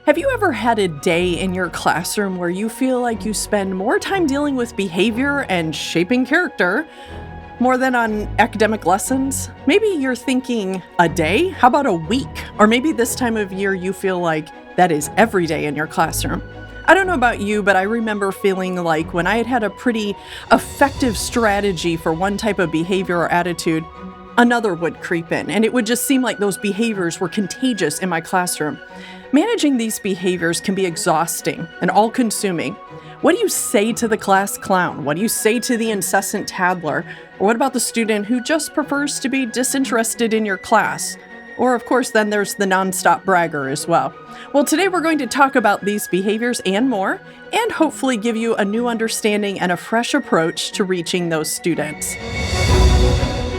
Have you ever had a day in your classroom where you feel like you spend more time dealing with behavior and shaping character more than on academic lessons? Maybe you're thinking a day? How about a week? Or maybe this time of year you feel like that is every day in your classroom. I don't know about you, but I remember feeling like when I had a pretty effective strategy for one type of behavior or attitude, another would creep in, and it would just seem like those behaviors were contagious in my classroom. Managing these behaviors can be exhausting and all-consuming. What do you say to the class clown? What do you say to the incessant tattler? Or what about the student who just prefers to be disinterested in your class? Or, of course, then there's the nonstop bragger as well. Well, today we're going to talk about these behaviors and more, and hopefully give you a new understanding and a fresh approach to reaching those students.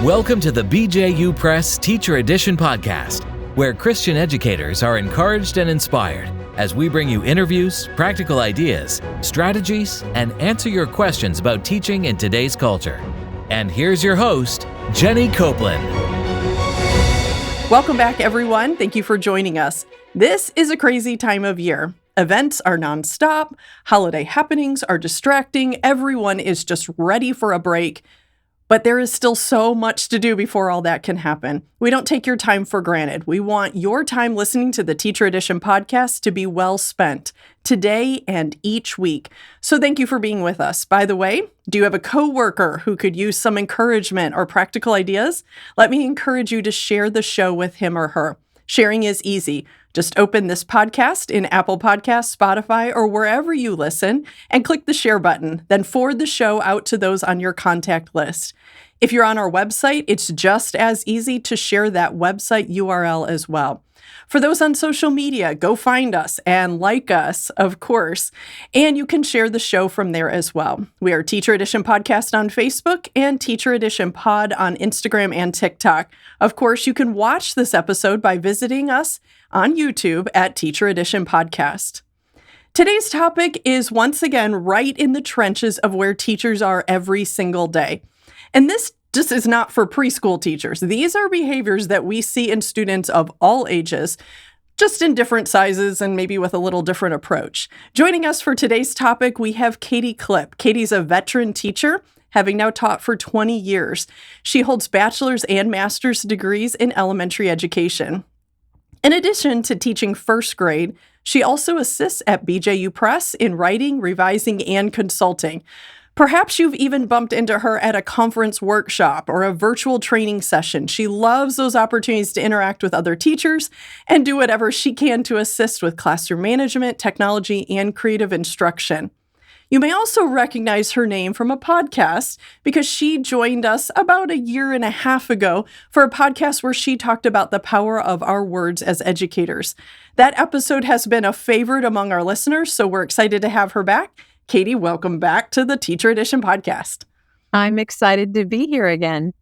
Welcome to the BJU Press Teacher Edition podcast, where Christian educators are encouraged and inspired as we bring you interviews, practical ideas, strategies, and answer your questions about teaching in today's culture. And here's your host, Jenny Copeland. Welcome back, everyone. Thank you for joining us. This is a crazy time of year. Events are nonstop. Holiday happenings are distracting. Everyone is just ready for a break. But there is still so much to do before all that can happen. We don't take your time for granted. We want your time listening to the Teacher Edition podcast to be well spent today and each week. So thank you for being with us. By the way, do you have a coworker who could use some encouragement or practical ideas? Let me encourage you to share the show with him or her. Sharing is easy. Just open this podcast in Apple Podcasts, Spotify, or wherever you listen and click the share button. Then forward the show out to those on your contact list. If you're on our website, it's just as easy to share that website URL as well. For those on social media, go find us and like us, of course, and you can share the show from there as well. We are Teacher Edition Podcast on Facebook and Teacher Edition Pod on Instagram and TikTok. Of course, you can watch this episode by visiting us on YouTube at Teacher Edition Podcast. Today's topic is once again right in the trenches of where teachers are every single day. And this just is not for preschool teachers. These are behaviors that we see in students of all ages, just in different sizes and maybe with a little different approach. Joining us for today's topic, we have Katie Klipp. Katie's a veteran teacher, having now taught for 20 years. She holds bachelor's and master's degrees in elementary education. In addition to teaching first grade, she also assists at BJU Press in writing, revising, and consulting. Perhaps you've even bumped into her at a conference workshop or a virtual training session. She loves those opportunities to interact with other teachers and do whatever she can to assist with classroom management, technology, and creative instruction. You may also recognize her name from a podcast because she joined us about a year and a half ago for a podcast where she talked about the power of our words as educators. That episode has been a favorite among our listeners, so we're excited to have her back. Katie, welcome back to the Teacher Edition podcast. I'm excited to be here again.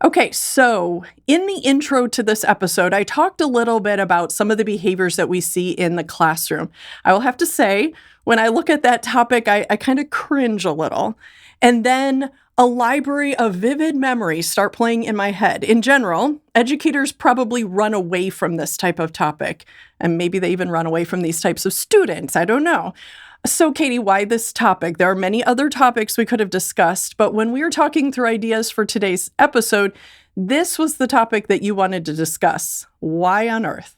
Okay, so in the intro to this episode, I talked a little bit about some of the behaviors that we see in the classroom. I will have to say, when I look at that topic, I kind of cringe a little. And then a library of vivid memories start playing in my head. In general, educators probably run away from this type of topic. And maybe they even run away from these types of students. I don't know. So, Katie, why this topic? There are many other topics we could have discussed, but when we were talking through ideas for today's episode, this was the topic that you wanted to discuss. Why on earth?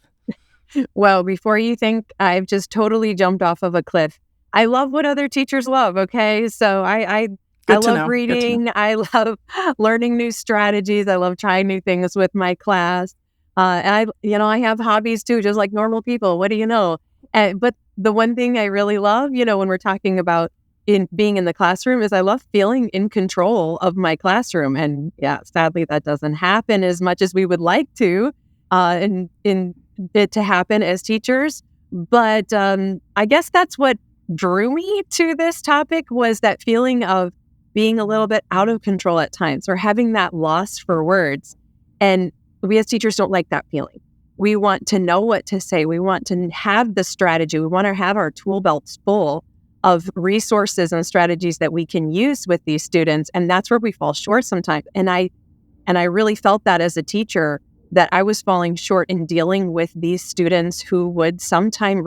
Well, before you think I've just totally jumped off of a cliff, I love what other teachers love, okay? So I love reading. I love learning new strategies. I love trying new things with my class. And I have hobbies too, just like normal people. What do you know? But the one thing I really love, when we're talking about being in the classroom is I love feeling in control of my classroom. And yeah, sadly, that doesn't happen as much as we would like to, in it to happen as teachers. But I guess that's what drew me to this topic was that feeling of being a little bit out of control at times or having that loss for words. And we as teachers don't like that feeling. We want to know what to say. We want to have the strategy. We want to have our tool belts full of resources and strategies that we can use with these students. And that's where we fall short sometimes. And I really felt that as a teacher that I was falling short in dealing with these students who would sometimes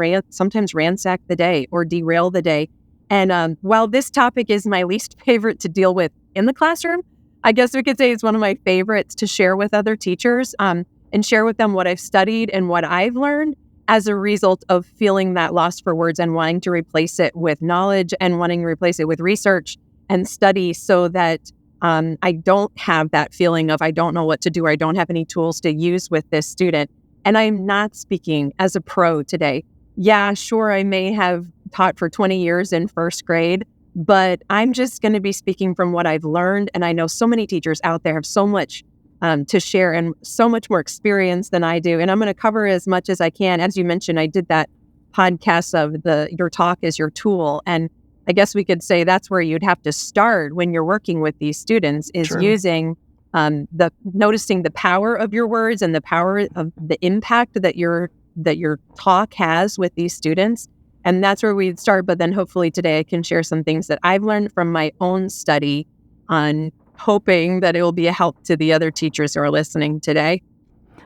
ransack the day or derail the day. And while this topic is my least favorite to deal with in the classroom, I guess we could say it's one of my favorites to share with other teachers, and share with them what I've studied and what I've learned as a result of feeling that loss for words and wanting to replace it with knowledge and wanting to replace it with research and study so that I don't have that feeling of I don't know what to do or I don't have any tools to use with this student. And I'm not speaking as a pro today. Yeah, sure, I may have taught for 20 years in first grade, but I'm just going to be speaking from what I've learned. And I know so many teachers out there have so much to share and so much more experience than I do. And I'm going to cover as much as I can. As you mentioned, I did that podcast of your talk is your tool. And I guess we could say that's where you'd have to start when you're working with these students is True. using noticing the power of your words and the power of the impact that your talk has with these students. And that's where we'd start. But then hopefully today I can share some things that I've learned from my own study on hoping that it will be a help to the other teachers who are listening today.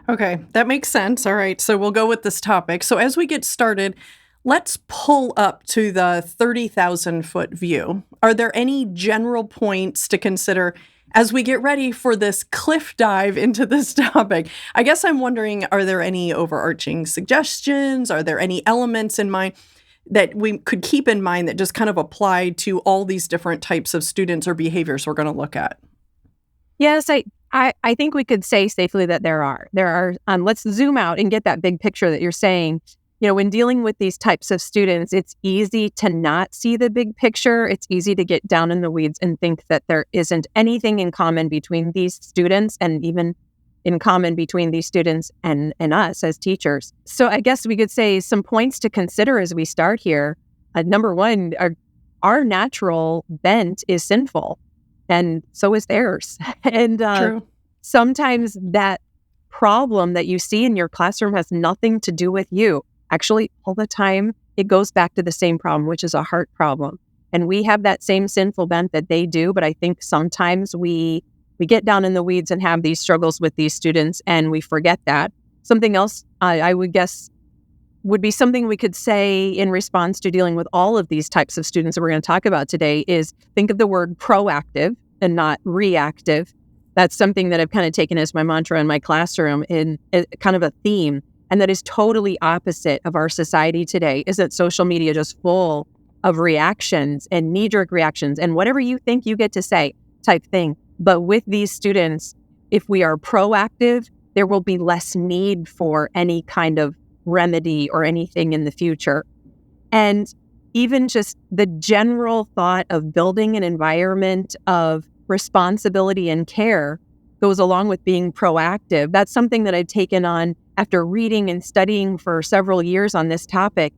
Okay, that makes sense. All right, so we'll go with this topic. So as we get started, let's pull up to the 30,000-foot view. Are there any general points to consider as we get ready for this cliff dive into this topic? I guess I'm wondering, are there any overarching suggestions? Are there any elements in mind that we could keep in mind that just kind of apply to all these different types of students or behaviors we're going to look at? Yes, I think we could say safely that there are. Let's zoom out and get that big picture that you're saying. You know, when dealing with these types of students, it's easy to not see the big picture. It's easy to get down in the weeds and think that there isn't anything in common between these students and even in common between these students and us as teachers. So I guess we could say some points to consider as we start here. Number one, our natural bent is sinful, and so is theirs. And True. sometimes that problem that you see in your classroom has nothing to do with you. Actually, all the time, it goes back to the same problem, which is a heart problem. And we have that same sinful bent that they do, but I think sometimes we get down in the weeds and have these struggles with these students, and we forget that. Something else I would guess would be something we could say in response to dealing with all of these types of students that we're going to talk about today is think of the word proactive and not reactive. That's something that I've kind of taken as my mantra in my classroom in kind of a theme, and that is totally opposite of our society today. Isn't social media just full of reactions and knee-jerk reactions and whatever you think you get to say type thing? But with these students, if we are proactive, there will be less need for any kind of remedy or anything in the future. And even just the general thought of building an environment of responsibility and care goes along with being proactive. That's something that I've taken on after reading and studying for several years on this topic.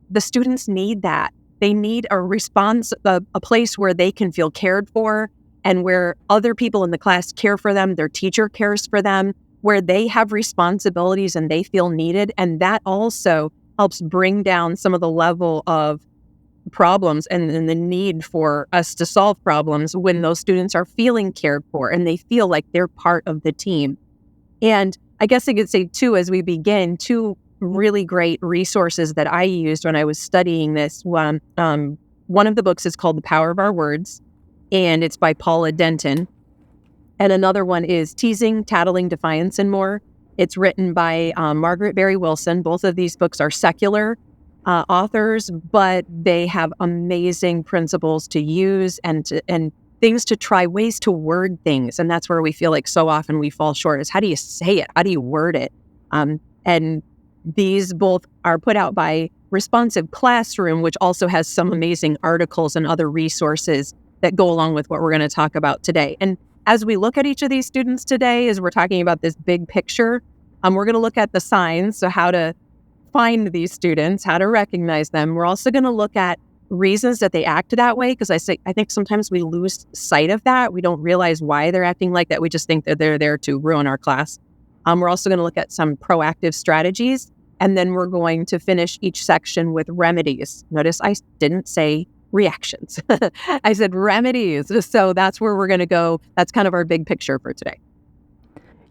The students need that. They need a response, a place where they can feel cared for and where other people in the class care for them, their teacher cares for them, where they have responsibilities and they feel needed. And that also helps bring down some of the level of problems and the need for us to solve problems when those students are feeling cared for and they feel like they're part of the team. And I guess I could say, too, as we begin, two really great resources that I used when I was studying this. One of the books is called The Power of Our Words, and it's by Paula Denton. And another one is Teasing, Tattling, Defiance, and More. It's written by Margaret Berry Wilson. Both of these books are secular authors, but they have amazing principles to use and things to try, ways to word things. And that's where we feel like so often we fall short is how do you say it? How do you word it? And these both are put out by Responsive Classroom, which also has some amazing articles and other resources that go along with what we're going to talk about today. And as we look at each of these students today, as we're talking about this big picture, we're going to look at the signs, so how to find these students, how to recognize them. We're also going to look at reasons that they acted that way, because I think sometimes we lose sight of that. We don't realize why they're acting like that. We just think that they're there to ruin our class. We're also going to look at some proactive strategies, and then we're going to finish each section with remedies. Notice I didn't say reactions. I said remedies. So that's where we're going to go. That's kind of our big picture for today.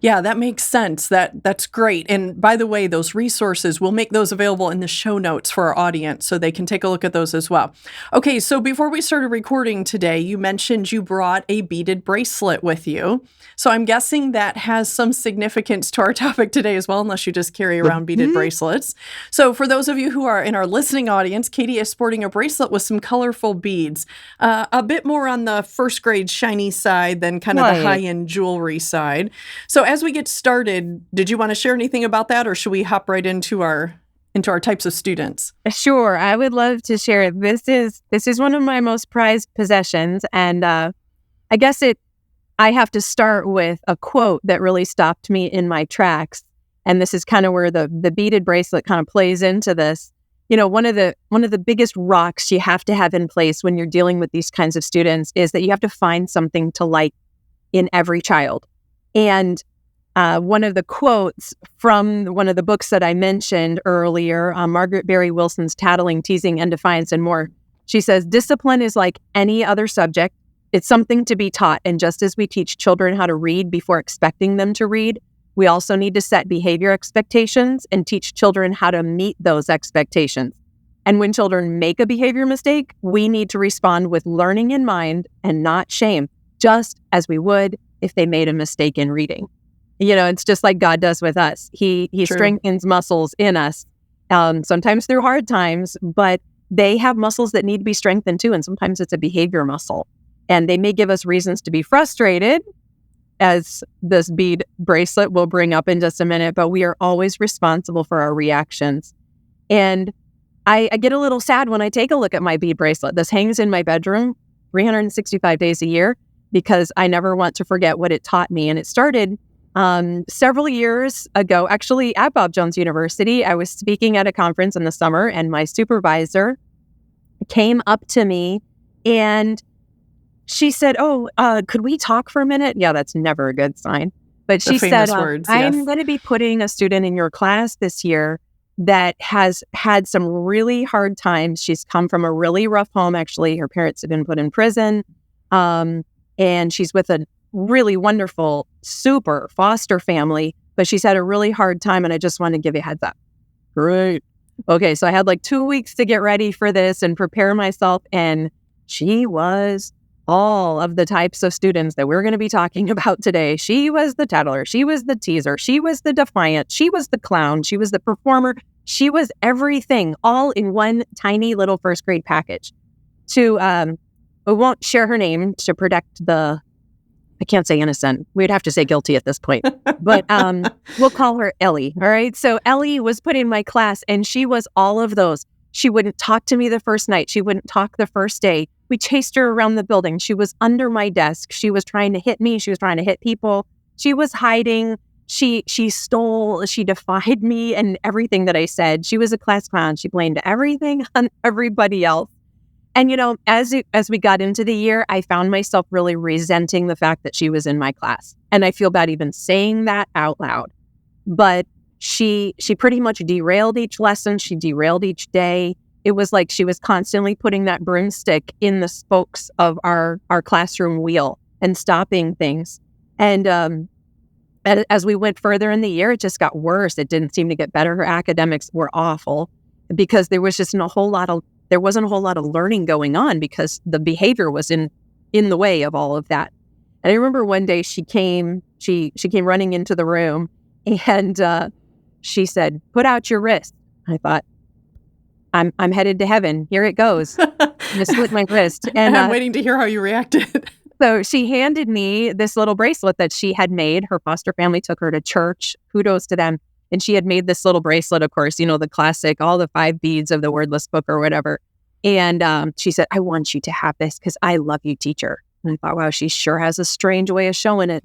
Yeah, that makes sense. That's great. And by the way, those resources, we'll make those available in the show notes for our audience so they can take a look at those as well. Okay, so before we started recording today, you mentioned you brought a beaded bracelet with you. So I'm guessing that has some significance to our topic today as well, unless you just carry around beaded bracelets. So for those of you who are in our listening audience, Katie is sporting a bracelet with some colorful beads, a bit more on the first grade shiny side than kind of the high-end jewelry side. So as we get started, did you want to share anything about that, or should we hop right into our types of students? Sure, I would love to share. This is one of my most prized possessions, and I guess I have to start with a quote that really stopped me in my tracks, and this is kind of where the beaded bracelet kind of plays into this. You know, one of the biggest rocks you have to have in place when you're dealing with these kinds of students is that you have to find something to like in every child, and one of the quotes from one of the books that I mentioned earlier, Margaret Barry Wilson's Tattling, Teasing, and Defiance and More. She says, discipline is like any other subject. It's something to be taught. And just as we teach children how to read before expecting them to read, we also need to set behavior expectations and teach children how to meet those expectations. And when children make a behavior mistake, we need to respond with learning in mind and not shame, just as we would if they made a mistake in reading. You know, it's just like God does with us. He strengthens muscles in us, sometimes through hard times, but they have muscles that need to be strengthened too. And sometimes it's a behavior muscle. And they may give us reasons to be frustrated, as this bead bracelet will bring up in just a minute, but we are always responsible for our reactions. And I get a little sad when I take a look at my bead bracelet. This hangs in my bedroom 365 days a year because I never want to forget what it taught me. And it started several years ago, actually at Bob Jones University. I was speaking at a conference in the summer, and my supervisor came up to me and she said, could we talk for a minute? Yeah, that's never a good sign. But she said, words, I'm going to be putting a student in your class this year that has had some really hard times. She's come from a really rough home. Actually, her parents have been put in prison. And she's with a really wonderful, super foster family, but she's had a really hard time, and I just want to give you a heads up. Great. Okay, so I had like 2 weeks to get ready for this and prepare myself, and she was all of the types of students that we're going to be talking about today. She was the tattler, she was the teaser, she was the defiant, she was the clown, she was the performer, she was everything, all in one tiny little first grade package. We won't share her name to protect I can't say innocent. We'd have to say guilty at this point. But we'll call her Ellie, all right? So Ellie was put in my class, and she was all of those. She wouldn't talk to me the first night. She wouldn't talk the first day. We chased her around the building. She was under my desk. She was trying to hit me. She was trying to hit people. She was hiding. She stole. She defied me and everything that I said. She was a class clown. She blamed everything on everybody else. And, you know, as we got into the year, I found myself really resenting the fact that she was in my class. And I feel bad even saying that out loud. But she pretty much derailed each lesson. She derailed each day. It was like she was constantly putting that broomstick in the spokes of our classroom wheel and stopping things. And as we went further in the year, it just got worse. It didn't seem to get better. Her academics were awful because there wasn't a whole lot of learning going on because the behavior was in the way of all of that. And I remember one day she came running into the room, and she said, "Put out your wrist." I thought, I'm headed to heaven. Here it goes. I split my wrist. And I'm waiting to hear how you reacted. So she handed me this little bracelet that she had made. Her foster family took her to church. Kudos to them. And she had made this little bracelet, of course, you know, the classic, all the 5 beads of the wordless book or whatever. And she said, "I want you to have this because I love you, teacher." And I thought, wow, she sure has a strange way of showing it.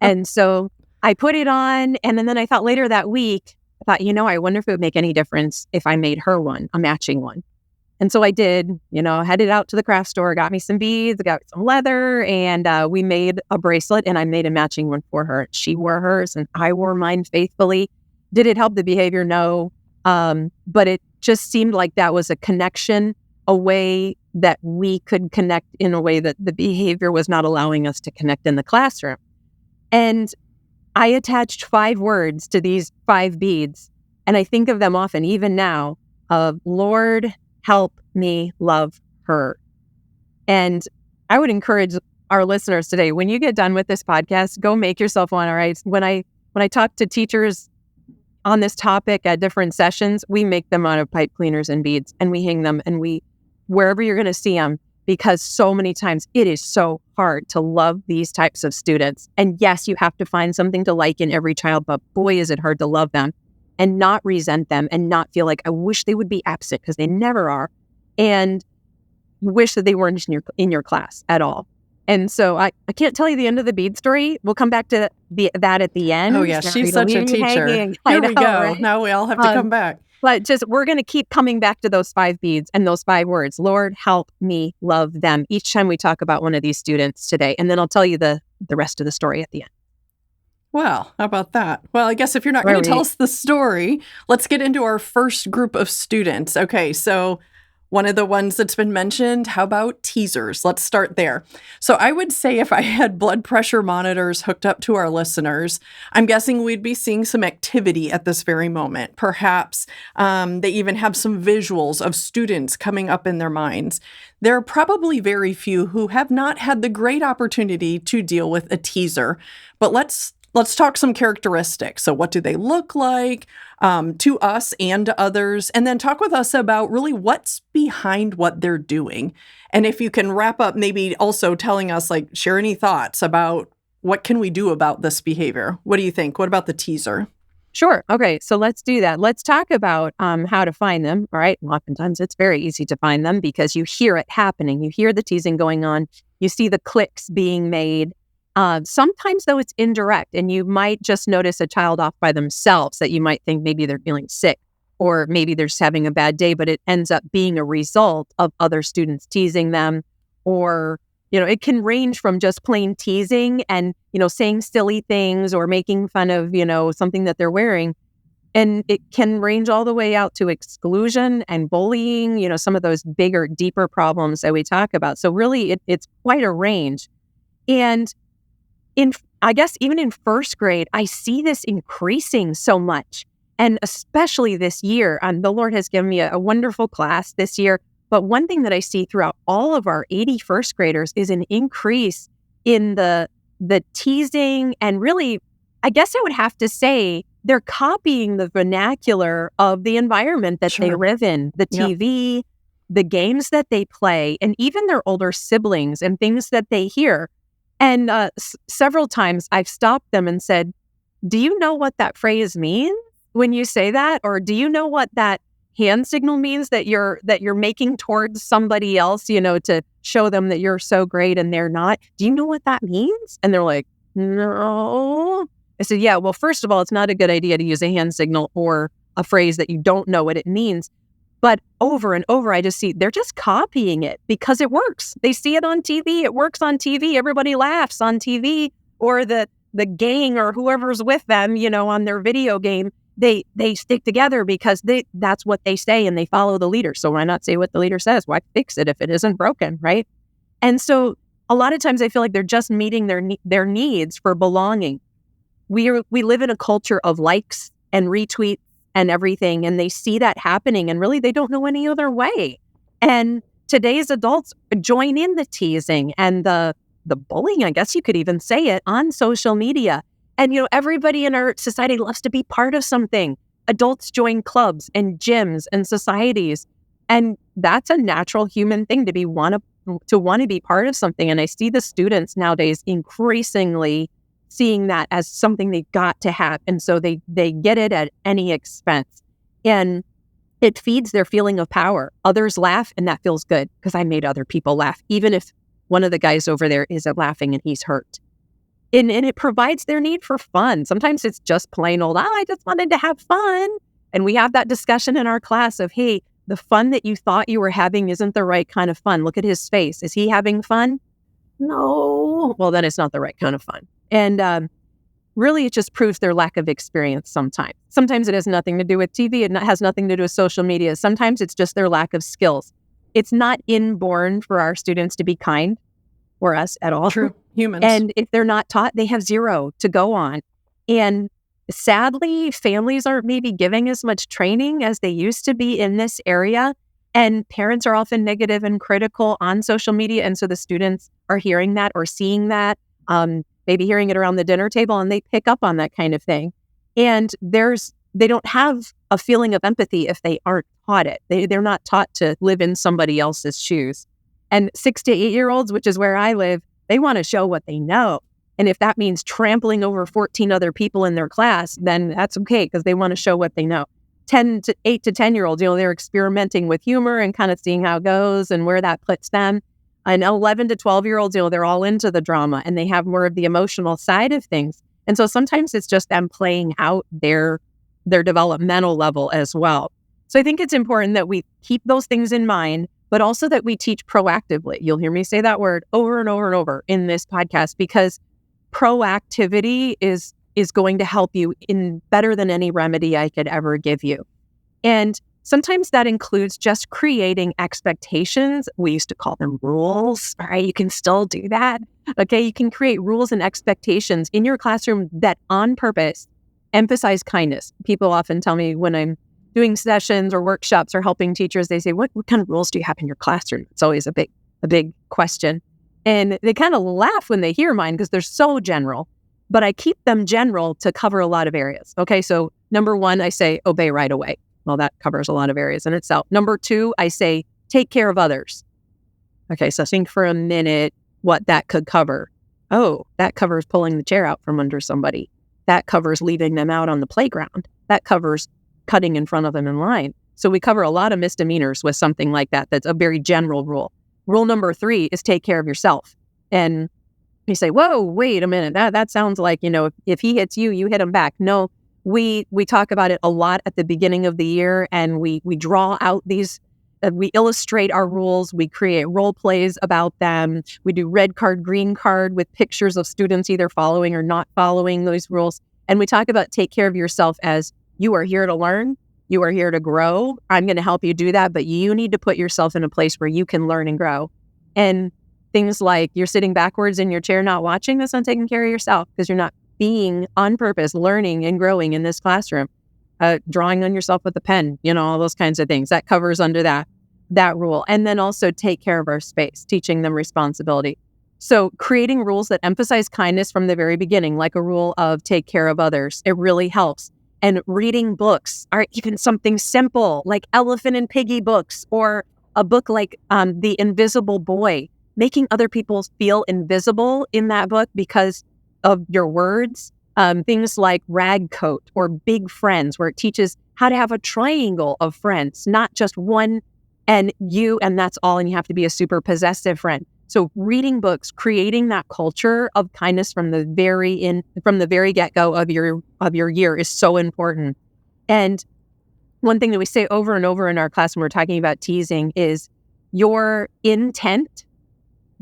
And so I put it on. And then I thought later that week, I thought, you know, I wonder if it would make any difference if I made her one, a matching one. And so I did, you know, headed out to the craft store, got me some beads, got some leather, and we made a bracelet, and I made a matching one for her. She wore hers and I wore mine faithfully. Did it help the behavior? No. But it just seemed like that was a connection, a way that we could connect in a way that the behavior was not allowing us to connect in the classroom. And I attached 5 words to these 5 beads, and I think of them often, even now, of Lord, help me love her. And I would encourage our listeners today, when you get done with this podcast, go make yourself one. All right. When I talk to teachers on this topic at different sessions, we make them out of pipe cleaners and beads, and we hang them, and wherever you're going to see them, because so many times it is so hard to love these types of students. And yes, you have to find something to like in every child, but boy, is it hard to love them and not resent them and not feel like, I wish they would be absent, because they never are. And wish that they weren't in your class at all. And so I can't tell you the end of the bead story. We'll come back to that at the end. Oh, yeah. She's such a teacher. Here we go. Right? Now we all have to come back. But we're going to keep coming back to those 5 beads and those 5 words. Lord, help me love them. Each time we talk about one of these students today. And then I'll tell you the rest of the story at the end. Well, how about that? Well, I guess if you're not going to tell us the story, let's get into our first group of students. Okay, so one of the ones that's been mentioned, how about teasers? Let's start there. So I would say if I had blood pressure monitors hooked up to our listeners, I'm guessing we'd be seeing some activity at this very moment. Perhaps they even have some visuals of students coming up in their minds. There are probably very few who have not had the great opportunity to deal with a teaser, but let's talk some characteristics. So what do they look like to us and to others? And then talk with us about really what's behind what they're doing. And if you can wrap up, maybe also telling us, share any thoughts about what can we do about this behavior? What do you think? What about the teaser? Sure. Okay. So let's do that. Let's talk about how to find them. All right. And oftentimes it's very easy to find them because you hear it happening. You hear the teasing going on. You see the cliques being made. Sometimes, though, it's indirect, and you might just notice a child off by themselves that you might think maybe they're feeling sick or maybe they're just having a bad day, but it ends up being a result of other students teasing them. Or, it can range from just plain teasing and, saying silly things or making fun of, something that they're wearing. And it can range all the way out to exclusion and bullying, some of those bigger, deeper problems that we talk about. So really, it's quite a range. And I guess even in first grade, I see this increasing so much. And especially this year, the Lord has given me a wonderful class this year. But one thing that I see throughout all of our 80 first graders is an increase in the teasing. And really, I guess I would have to say, they're copying the vernacular of the environment that they live in, the TV, the games that they play, and even their older siblings and things that they hear. And several times I've stopped them and said, do you know what that phrase means when you say that? Or do you know what that hand signal means that you're making towards somebody else, to show them that you're so great and they're not? Do you know what that means? And they're like, no. I said, yeah, well, first of all, it's not a good idea to use a hand signal or a phrase that you don't know what it means. But over and over, I just see they're just copying it because it works. They see it on TV. It works on TV. Everybody laughs on TV, or the gang or whoever's with them, on their video game. They stick together because that's what they say and they follow the leader. So why not say what the leader says? Why fix it if it isn't broken, right? And so a lot of times I feel like they're just meeting their needs for belonging. We live in a culture of likes and retweets and everything, and they see that happening, and really they don't know any other way. And today's adults join in the teasing and the bullying, I guess you could even say it, on social media. And everybody in our society loves to be part of something. Adults join clubs and gyms and societies, and that's a natural human thing to want to be part of something. And I see the students nowadays increasingly seeing that as something they've got to have. And so they get it at any expense. And it feeds their feeling of power. Others laugh, and that feels good because I made other people laugh, even if one of the guys over there isn't laughing and he's hurt. And it provides their need for fun. Sometimes it's just plain old, I just wanted to have fun. And we have that discussion in our class of, hey, the fun that you thought you were having isn't the right kind of fun. Look at his face. Is he having fun? No. Well, then it's not the right kind of fun. And really, it just proves their lack of experience sometimes. Sometimes it has nothing to do with TV. It has nothing to do with social media. Sometimes it's just their lack of skills. It's not inborn for our students to be kind or us at all. True. Humans. And if they're not taught, they have zero to go on. And sadly, families aren't maybe giving as much training as they used to be in this area. And parents are often negative and critical on social media. And so the students are hearing that or seeing that, maybe hearing it around the dinner table, and they pick up on that kind of thing. And they don't have a feeling of empathy if they aren't taught it. They're not taught to live in somebody else's shoes. And 6 to 8-year-olds, which is where I live, they want to show what they know. And if that means trampling over 14 other people in their class, then that's okay, because they want to show what they know. 8 to 10-year-olds, they're experimenting with humor and kind of seeing how it goes and where that puts them. And 11 to 12-year-olds, they're all into the drama and they have more of the emotional side of things. And so sometimes it's just them playing out their developmental level as well. So I think it's important that we keep those things in mind, but also that we teach proactively. You'll hear me say that word over and over and over in this podcast, because proactivity is going to help you in better than any remedy I could ever give you. And sometimes that includes just creating expectations. We used to call them rules. All right, you can still do that. Okay, you can create rules and expectations in your classroom that on purpose emphasize kindness. People often tell me when I'm doing sessions or workshops or helping teachers, they say, what kind of rules do you have in your classroom? It's always a big question. And they kind of laugh when they hear mine because they're so general, but I keep them general to cover a lot of areas. Okay, so number 1, I say obey right away. Well, that covers a lot of areas in itself. Number 2, I say take care of others. Okay, so think for a minute what that could cover. Oh, that covers pulling the chair out from under somebody. That covers leaving them out on the playground. That covers cutting in front of them in line. So we cover a lot of misdemeanors with something like that. That's a very general rule. Rule number 3 is take care of yourself. And you say, whoa, wait a minute. That sounds like, if he hits you, you hit him back. No, we talk about it a lot at the beginning of the year, and we draw out these, we illustrate our rules. We create role plays about them. We do red card, green card with pictures of students either following or not following those rules. And we talk about take care of yourself as you are here to learn. You are here to grow. I'm going to help you do that, but you need to put yourself in a place where you can learn and grow. And things like you're sitting backwards in your chair not watching, that's not taking care of yourself, because you're not being on purpose, learning and growing in this classroom. Drawing on yourself with a pen, all those kinds of things. That covers under that rule. And then also take care of our space, teaching them responsibility. So creating rules that emphasize kindness from the very beginning, like a rule of take care of others, it really helps. And reading books, or even something simple like Elephant and Piggy books, or a book like The Invisible Boy, making other people feel invisible in that book because of your words. Things like Rag Coat or Big Friends, where it teaches how to have a triangle of friends, not just one and you, and that's all, and you have to be a super possessive friend. So reading books, creating that culture of kindness from the very get-go of your year is so important. And one thing that we say over and over in our class when we're talking about teasing is your intent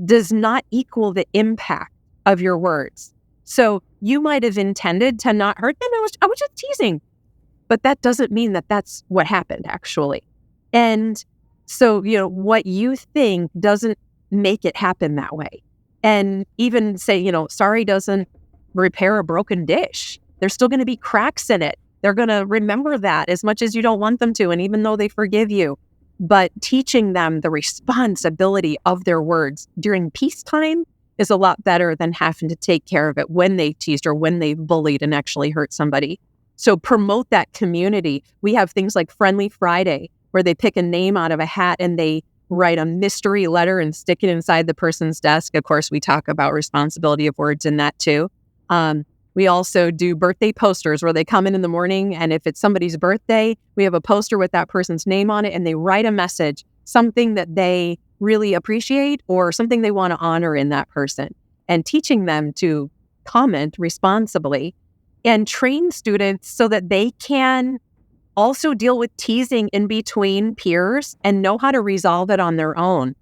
does not equal the impact of your words. So you might have intended to not hurt them. I was just teasing, but that doesn't mean that that's what happened actually. And so, what you think doesn't make it happen that way. And even say, sorry doesn't repair a broken dish. There's still going to be cracks in it. They're going to remember that as much as you don't want them to, and even though they forgive you. But teaching them the responsibility of their words during peacetime is a lot better than having to take care of it when they teased or when they bullied and actually hurt somebody. So promote that community. We have things like Friendly Friday, where they pick a name out of a hat and they write a mystery letter and stick it inside the person's desk. Of course, we talk about responsibility of words in that too. We also do birthday posters where they come in the morning, and if it's somebody's birthday, we have a poster with that person's name on it, and they write a message, something that they really appreciate or something they want to honor in that person, and teaching them to comment responsibly and train students so that they can also deal with teasing in between peers and know how to resolve it on their own.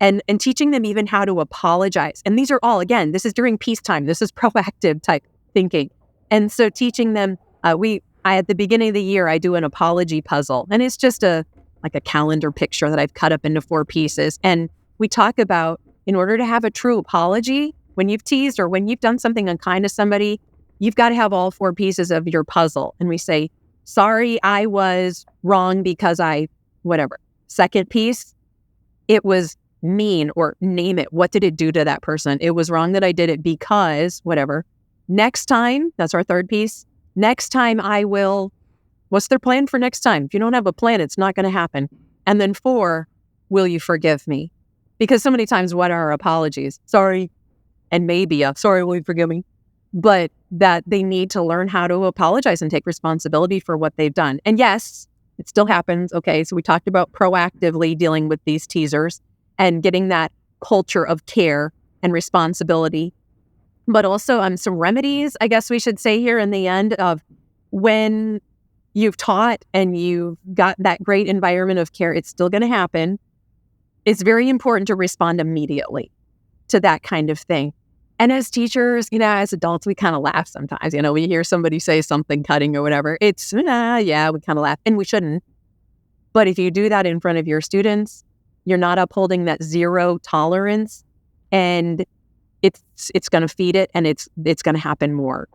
And teaching them even how to apologize. And these are all, again, this is during peacetime. This is proactive type thinking. And so teaching them, at the beginning of the year, I do an apology puzzle. And it's just a calendar picture that I've cut up into 4 pieces. And we talk about, in order to have a true apology, when you've teased or when you've done something unkind to somebody, you've got to have all 4 pieces of your puzzle. And we say, sorry, I was wrong because whatever. Second piece, it was mean, or name it. What did it do to that person? It was wrong that I did it because whatever. Next time, that's our third piece. Next time I will, what's their plan for next time? If you don't have a plan, it's not going to happen. And then 4, will you forgive me? Because so many times, what are apologies? Sorry. And maybe sorry, will you forgive me? But that they need to learn how to apologize and take responsibility for what they've done. And yes, it still happens. Okay, so we talked about proactively dealing with these teasers and getting that culture of care and responsibility. But also some remedies, I guess we should say here in the end, of when you've taught and you've got that great environment of care, it's still going to happen. It's very important to respond immediately to that kind of thing. And as teachers, as adults, we kind of laugh sometimes. We hear somebody say something cutting or whatever. It's, yeah, we kind of laugh, and we shouldn't. But if you do that in front of your students, you're not upholding that zero tolerance, and it's going to feed it, and it's going to happen more.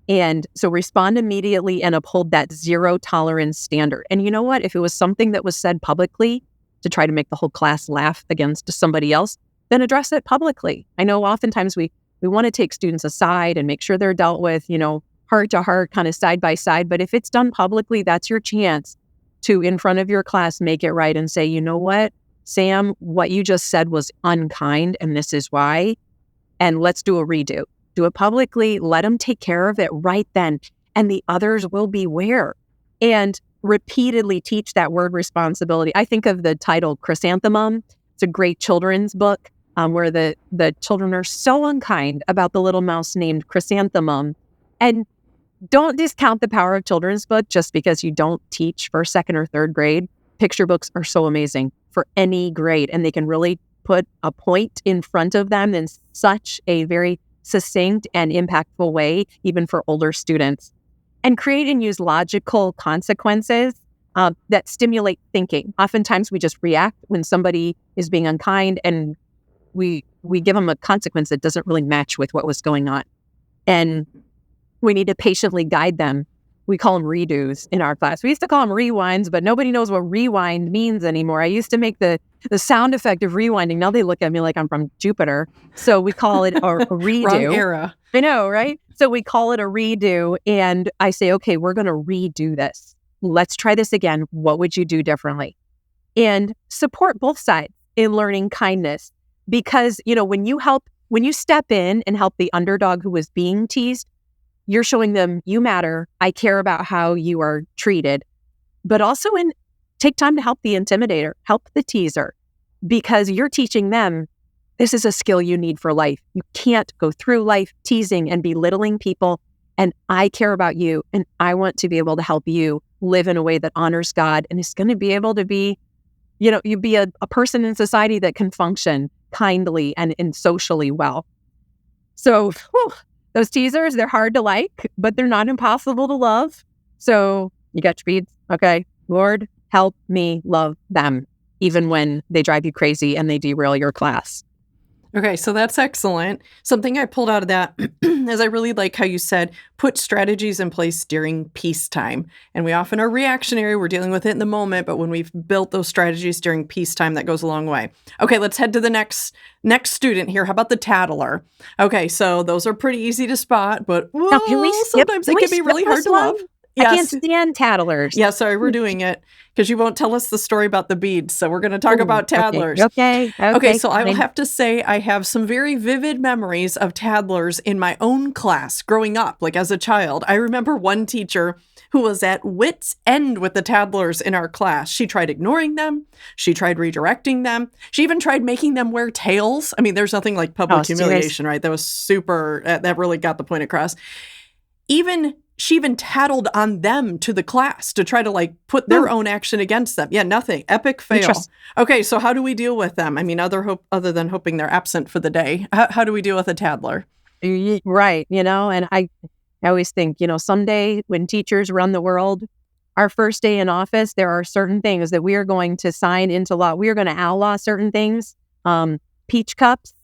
And so respond immediately and uphold that zero tolerance standard. And you know what? If it was something that was said publicly to try to make the whole class laugh against somebody else, then address it publicly. I know oftentimes we want to take students aside and make sure they're dealt with, heart to heart, kind of side by side. But if it's done publicly, that's your chance to, in front of your class, make it right and say, you know what, Sam, what you just said was unkind, and this is why. And let's do a redo. Do it publicly. Let them take care of it right then. And the others will beware. And repeatedly teach that word responsibility. I think of the title Chrysanthemum. It's a great children's book where the children are so unkind about the little mouse named Chrysanthemum. And don't discount the power of children's book just because you don't teach first, second, or third grade. Picture books are so amazing for any grade, and they can really put a point in front of them in such a very succinct and impactful way, even for older students. And create and use logical consequences that stimulate thinking. Oftentimes we just react when somebody is being unkind, and we give them a consequence that doesn't really match with what was going on. And we need to patiently guide them. We call them redos in our class. We used to call them rewinds, but nobody knows what rewind means anymore. I used to make the sound effect of rewinding. Now they look at me like I'm from Jupiter. So we call it a redo. Wrong era. I know, right? So we call it a redo, and I say, okay, we're going to redo this. Let's try this again. What would you do differently? And support both sides in learning kindness, because, when you step in and help the underdog who is being teased, you're showing them you matter. I care about how you are treated, but also take time to help the intimidator, help the teaser, because you're teaching them this is a skill you need for life. You can't go through life teasing and belittling people. And I care about you, and I want to be able to help you live in a way that honors God and is going to be able to be, you be a person in society that can function kindly and socially well. So those teasers, they're hard to like, but they're not impossible to love. So you got your beads. Okay, Lord, help me love them, even when they drive you crazy and they derail your class. Okay, so that's excellent. Something I pulled out of that is I really like how you said, put strategies in place during peacetime. And we often are reactionary. We're dealing with it in the moment. But when we've built those strategies during peacetime, that goes a long way. Okay, let's head to the next student here. How about the tattler? Okay, so those are pretty easy to spot, but sometimes it can be really hard to love. Yes. I can't stand tattlers. Yeah, sorry, we're doing it because you won't tell us the story about the beads. So we're going to talk about tattlers. Okay, so I will have to say I have some very vivid memories of tattlers in my own class growing up, like as a child. I remember one teacher who was at wit's end with the tattlers in our class. She tried ignoring them. She tried redirecting them. She even tried making them wear tails. I mean, there's nothing like public humiliation, right? That was super, that really got the point across. She even tattled on them to the class to try to put their own action against them. Yeah, nothing. Epic fail. Okay, so how do we deal with them? I mean, other than hoping they're absent for the day, how do we deal with a tattler? Right, and I always think, someday when teachers run the world, our first day in office, there are certain things that we are going to sign into law. We are going to outlaw certain things. Peach cups,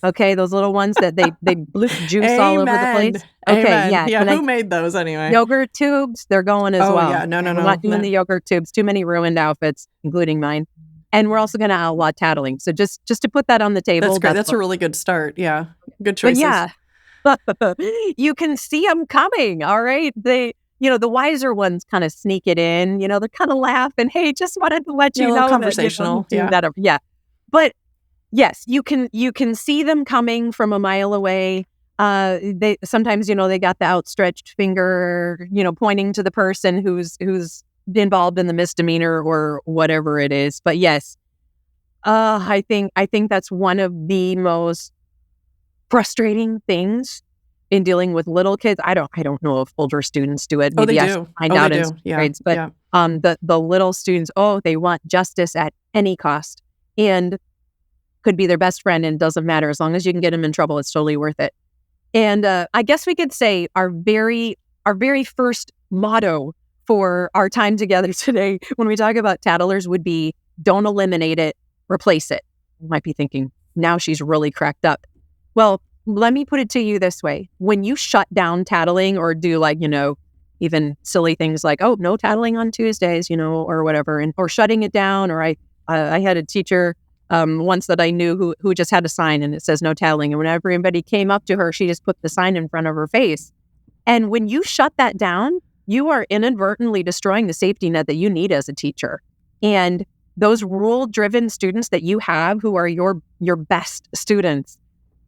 Okay, those little ones that they bloop juice all over the place. Okay, Amen. Yeah, who made those anyway? Yogurt tubes, they're going as well. Yeah, no. We're not doing the yogurt tubes. Too many ruined outfits, including mine. And we're also going to outlaw tattling. So just to put that on the table. That's great. That's a really good start. Yeah, good choices. But yeah, you can see them coming. All right, the wiser ones kind of sneak it in. They're kind of laughing. Hey, just wanted to let you know conversational. Yeah, but yes, you can see them coming from a mile away. They sometimes, they got the outstretched finger, pointing to the person who's involved in the misdemeanor or whatever it is. But yes, I think that's one of the most frustrating things in dealing with little kids. I don't know if older students do it. Maybe I should find out in grades. But the little students, they want justice at any cost, and could be their best friend, and doesn't matter. As long as you can get them in trouble, it's totally worth it. And I guess we could say our very first motto for our time together today, when we talk about tattlers, would be don't eliminate it, replace it. You might be thinking, now she's really cracked up. Well, let me put it to you this way. When you shut down tattling, or do even silly things like, oh, no tattling on Tuesdays, or whatever, or shutting it down, or I had a teacher once that I knew who just had a sign and it says no tattling. And whenever anybody came up to her, she just put the sign in front of her face. And when you shut that down, you are inadvertently destroying the safety net that you need as a teacher. And those rule-driven students that you have, who are your best students,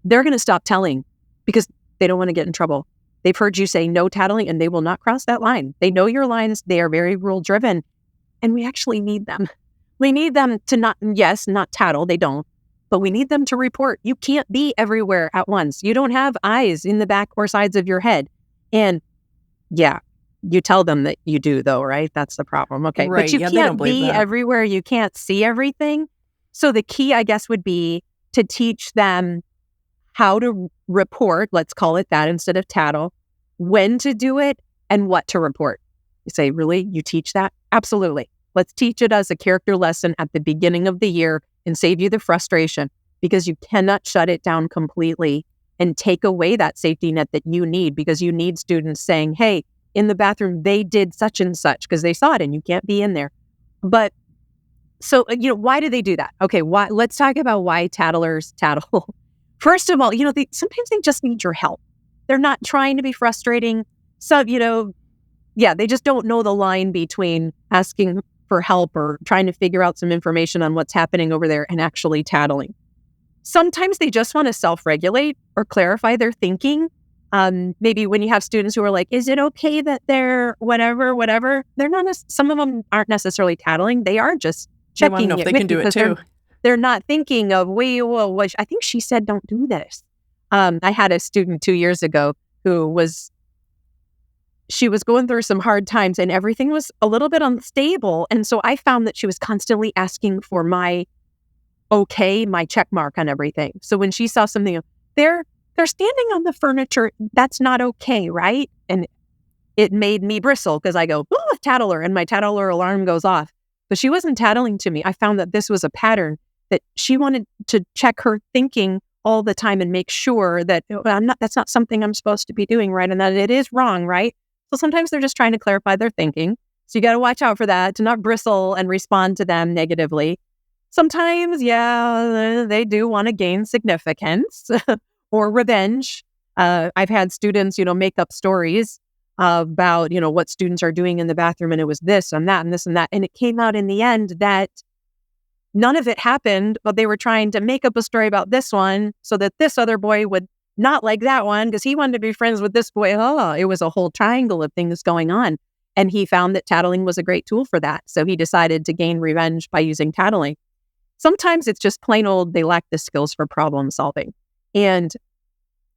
they're going to stop telling because they don't want to get in trouble. They've heard you say no tattling, and they will not cross that line. They know your lines. They are very rule-driven, and we actually need them. We need them to not tattle. They don't, but we need them to report. You can't be everywhere at once. You don't have eyes in the back or sides of your head. And yeah, you tell them that you do, though, right? That's the problem. Okay. Right. But you can't be everywhere. You can't see everything. So the key, I guess, would be to teach them how to report, let's call it that instead of tattle, when to do it, and what to report. You say, really? You teach that? Absolutely. Let's teach it as a character lesson at the beginning of the year and save you the frustration, because you cannot shut it down completely and take away that safety net that you need, because you need students saying, hey, in the bathroom, they did such and such because they saw it and you can't be in there. But so, why do they do that? Okay, why? Let's talk about why tattlers tattle. First of all, sometimes they just need your help. They're not trying to be frustrating. So, they just don't know the line between asking for help or trying to figure out some information on what's happening over there and actually tattling. Sometimes they just want to self-regulate or clarify their thinking. Maybe when you have students who are like, is it okay that they're whatever, they're not, some of them aren't necessarily tattling. They are just checking. They want to know if they can do it too. They're not thinking of, I think she said don't do this. I had a student 2 years ago she was going through some hard times and everything was a little bit unstable. And so I found that she was constantly asking for my check mark on everything. So when she saw something, they're standing on the furniture, that's not okay, right? And it made me bristle because I go, oh, tattler, and my tattler alarm goes off. But she wasn't tattling to me. I found that this was a pattern that she wanted to check her thinking all the time and make sure that that's not something I'm supposed to be doing, right? And that it is wrong, right? So sometimes they're just trying to clarify their thinking. So you got to watch out for that, to not bristle and respond to them negatively. Sometimes, they do want to gain significance or revenge. I've had students, make up stories about, what students are doing in the bathroom, and it was this and that and this and that. And it came out in the end that none of it happened, but they were trying to make up a story about this one so that this other boy would not like that one because he wanted to be friends with this boy. Oh, it was a whole triangle of things going on. And he found that tattling was a great tool for that. So he decided to gain revenge by using tattling. Sometimes it's just plain old, they lack the skills for problem solving. And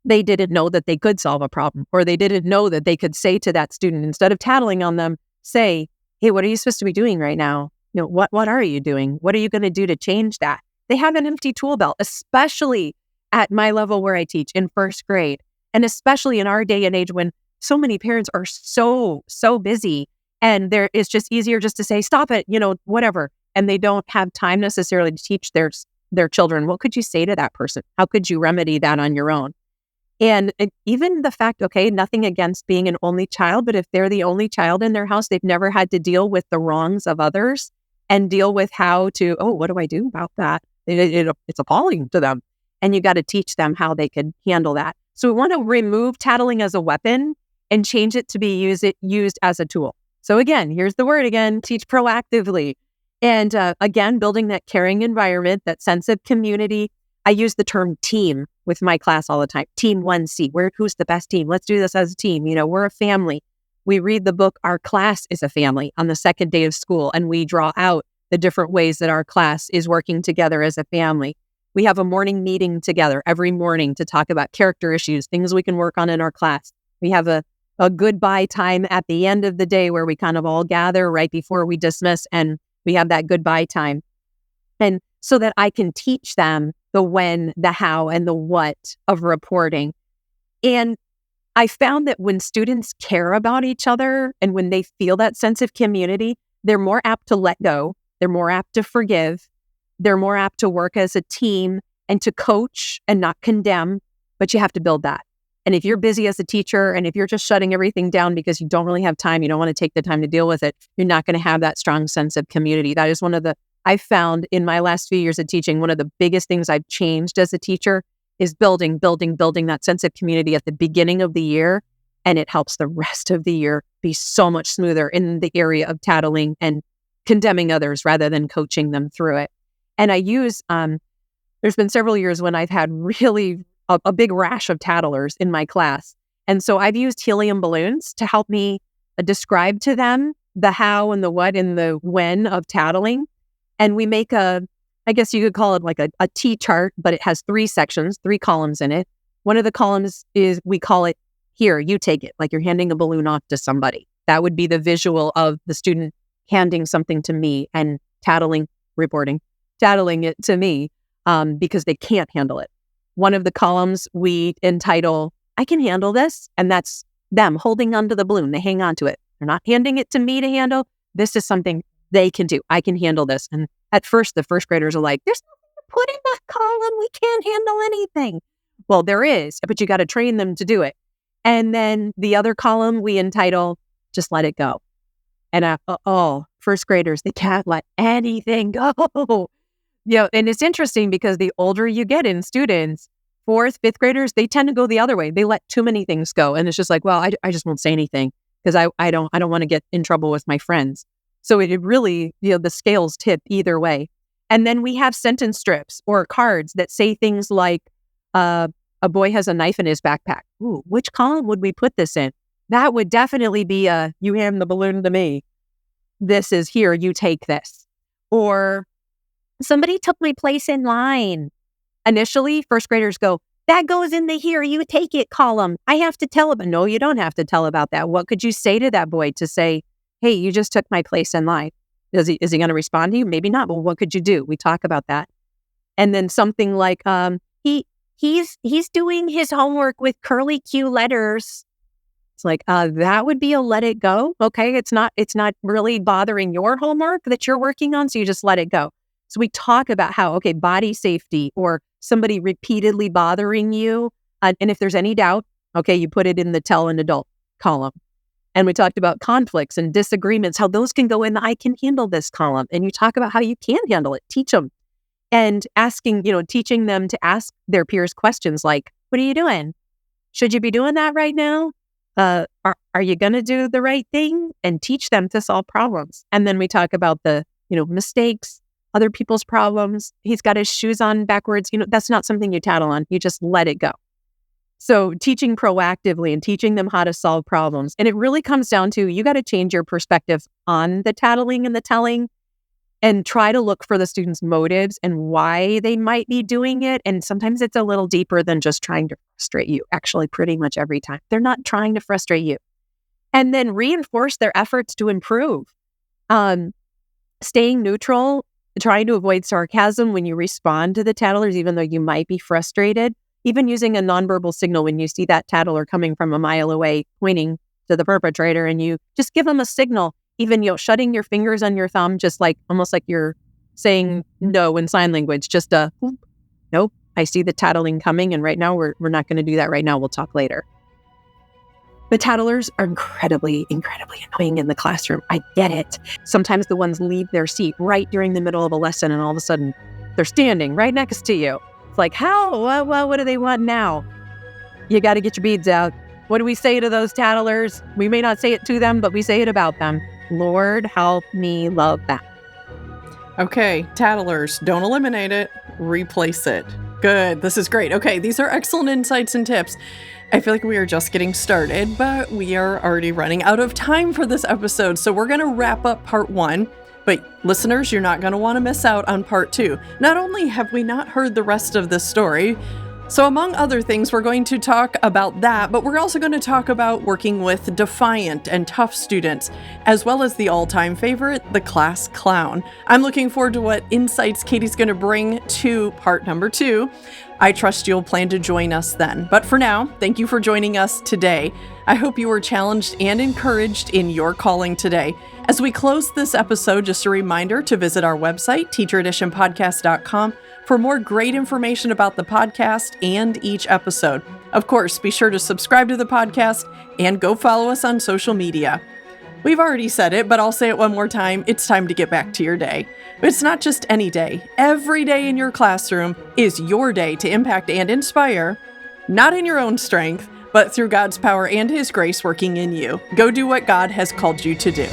they didn't know that they could solve a problem, or they didn't know that they could say to that student, instead of tattling on them, say, hey, what are you supposed to be doing right now? What are you doing? What are you going to do to change that? They have an empty tool belt, especially at my level where I teach in first grade. And especially in our day and age when so many parents are so busy, and it's just easier just to say, stop it, whatever. And they don't have time necessarily to teach their their children, what could you say to that person? How could you remedy that on your own? And even the fact, okay, nothing against being an only child, but if they're the only child in their house, they've never had to deal with the wrongs of others and deal with how to, oh, what do I do about that? It's appalling to them. And you got to teach them how they could handle that. So we want to remove tattling as a weapon and change it to be used as a tool. So again, here's the word again, teach proactively. And again, building that caring environment, that sense of community. I use the term team with my class all the time. Team 1C, who's the best team? Let's do this as a team. We're a family. We read the book, Our Class is a Family, on the second day of school, and we draw out the different ways that our class is working together as a family. We have a morning meeting together every morning to talk about character issues, things we can work on in our class. We have a goodbye time at the end of the day where we kind of all gather right before we dismiss, and we have that goodbye time. And so that I can teach them the when, the how, and the what of reporting. And I found that when students care about each other and when they feel that sense of community, they're more apt to let go. They're more apt to forgive. They're more apt to work as a team and to coach and not condemn. But you have to build that. And if you're busy as a teacher and if you're just shutting everything down because you don't really have time, you don't want to take the time to deal with it, you're not going to have that strong sense of community. That is one of the, I found in my last few years of teaching, one of the biggest things I've changed as a teacher is building that sense of community at the beginning of the year. And it helps the rest of the year be so much smoother in the area of tattling and condemning others rather than coaching them through it. And I use, there's been several years when I've had really a big rash of tattlers in my class. And so I've used helium balloons to help me describe to them the how and the what and the when of tattling. And we make I guess you could call it like a T chart, but it has 3 sections, 3 columns in it. One of the columns is, we call it, here, you take it, like you're handing a balloon off to somebody. That would be the visual of the student handing something to me and tattling it to me because they can't handle it. One of the columns we entitle, I can handle this. And that's them holding onto the balloon. They hang on to it. They're not handing it to me to handle. This is something they can do. I can handle this. And at first, the first graders are like, there's nothing to put in that column. We can't handle anything. Well, there is, but you got to train them to do it. And then the other column we entitle, just let it go. And first graders, they can't let anything go. And it's interesting because the older you get in students, 4th, 5th graders, they tend to go the other way. They let too many things go. And it's just like, well, I just won't say anything because I don't want to get in trouble with my friends. So it really, the scales tip either way. And then we have sentence strips or cards that say things like, a boy has a knife in his backpack. Ooh, which column would we put this in? That would definitely be you hand the balloon to me. This is here, you take this. Or somebody took my place in line. Initially, first graders go, that goes in the here, you take it column. I have to tell about. No, you don't have to tell about that. What could you say to that boy to say, hey, you just took my place in line? Is he going to respond to you? Maybe not. Well, what could you do? We talk about that. And then something like, he's doing his homework with curly Q letters. It's like, that would be a let it go. Okay, it's not really bothering your homework that you're working on, so you just let it go. So we talk about how, okay, body safety or somebody repeatedly bothering you. And if there's any doubt, okay, you put it in the tell an adult column. And we talked about conflicts and disagreements, how those can go in the I can handle this column. And you talk about how you can handle it, teach them. And asking, teaching them to ask their peers questions like, what are you doing? Should you be doing that right now? Are you going to do the right thing? And teach them to solve problems. And then we talk about the, mistakes, other people's problems. He's got his shoes on backwards. That's not something you tattle on. You just let it go. So teaching proactively and teaching them how to solve problems. And it really comes down to, you got to change your perspective on the tattling and the telling and try to look for the students' motives and why they might be doing it. And sometimes it's a little deeper than just trying to frustrate you. Actually, pretty much every time. They're not trying to frustrate you. And then reinforce their efforts to improve. Staying neutral, trying to avoid sarcasm when you respond to the tattlers, even though you might be frustrated. Even using a nonverbal signal when you see that tattler coming from a mile away, pointing to the perpetrator, and you just give them a signal. Even shutting your fingers on your thumb, just like almost like you're saying no in sign language, just a, nope, I see the tattling coming, and right now we're not going to do that right now. We'll talk later. The tattlers are incredibly, incredibly annoying in the classroom. I get it. Sometimes the ones leave their seat right during the middle of a lesson, and all of a sudden they're standing right next to you. It's like, how? What do they want now? You got to get your beads out. What do we say to those tattlers? We may not say it to them, but we say it about them. Lord, help me love that. Okay, tattlers, don't eliminate it, replace it. Good, this is great. Okay, these are excellent insights and tips. I feel like we are just getting started, but we are already running out of time for this episode, so we're going to wrap up part 1. But listeners, you're not going to want to miss out on part 2. Not only have we not heard the rest of this story, so among other things, we're going to talk about that, but we're also going to talk about working with defiant and tough students, as well as the all-time favorite, the class clown. I'm looking forward to what insights Katie's going to bring to part number 2. I trust you'll plan to join us then. But for now, thank you for joining us today. I hope you were challenged and encouraged in your calling today. As we close this episode, just a reminder to visit our website, teachereditionpodcast.com, for more great information about the podcast and each episode. Of course, be sure to subscribe to the podcast and go follow us on social media. We've already said it, but I'll say it one more time. It's time to get back to your day. It's not just any day. Every day in your classroom is your day to impact and inspire, not in your own strength, but through God's power and His grace working in you. Go do what God has called you to do.